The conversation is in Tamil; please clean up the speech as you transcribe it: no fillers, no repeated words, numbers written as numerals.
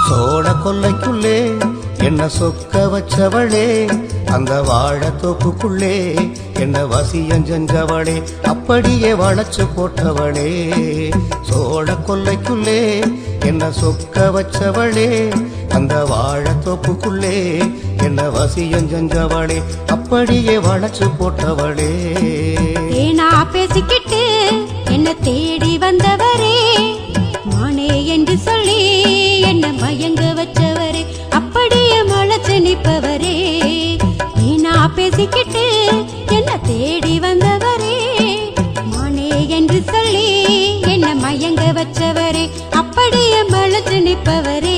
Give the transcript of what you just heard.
சோழ கொல்லைக்குள்ளே என்ன சொக்க வச்சவளே, அந்த வாழத்தோப்புக்குள்ளே என்ன வசியஞ்சவளே, அப்படியே வளைச்சு போட்டவளே. சோழ கொல்லைக்குள்ளே என்ன சொக்க வச்சவளே, அந்த வாழத்தோப்புக்குள்ளே என்ன வசியஞ்சவளே, அப்படியே வளைச்சு போட்டவளே. ஏனா பேசிக்கிட்டு என்ன தேடி வந்தவரே, மானே என்று சொல்லி என்ன மயங்க வச்சவரே, அப்படியே மலைச்சு நிற்பவரே. ஏனா பேசிக்கிட்டு என்ன தேடி வந்தவரே, மானே என்று சொல்லி என்ன மயங்க வச்சவரே, அப்படியே மலைச்சு நிற்பவரே.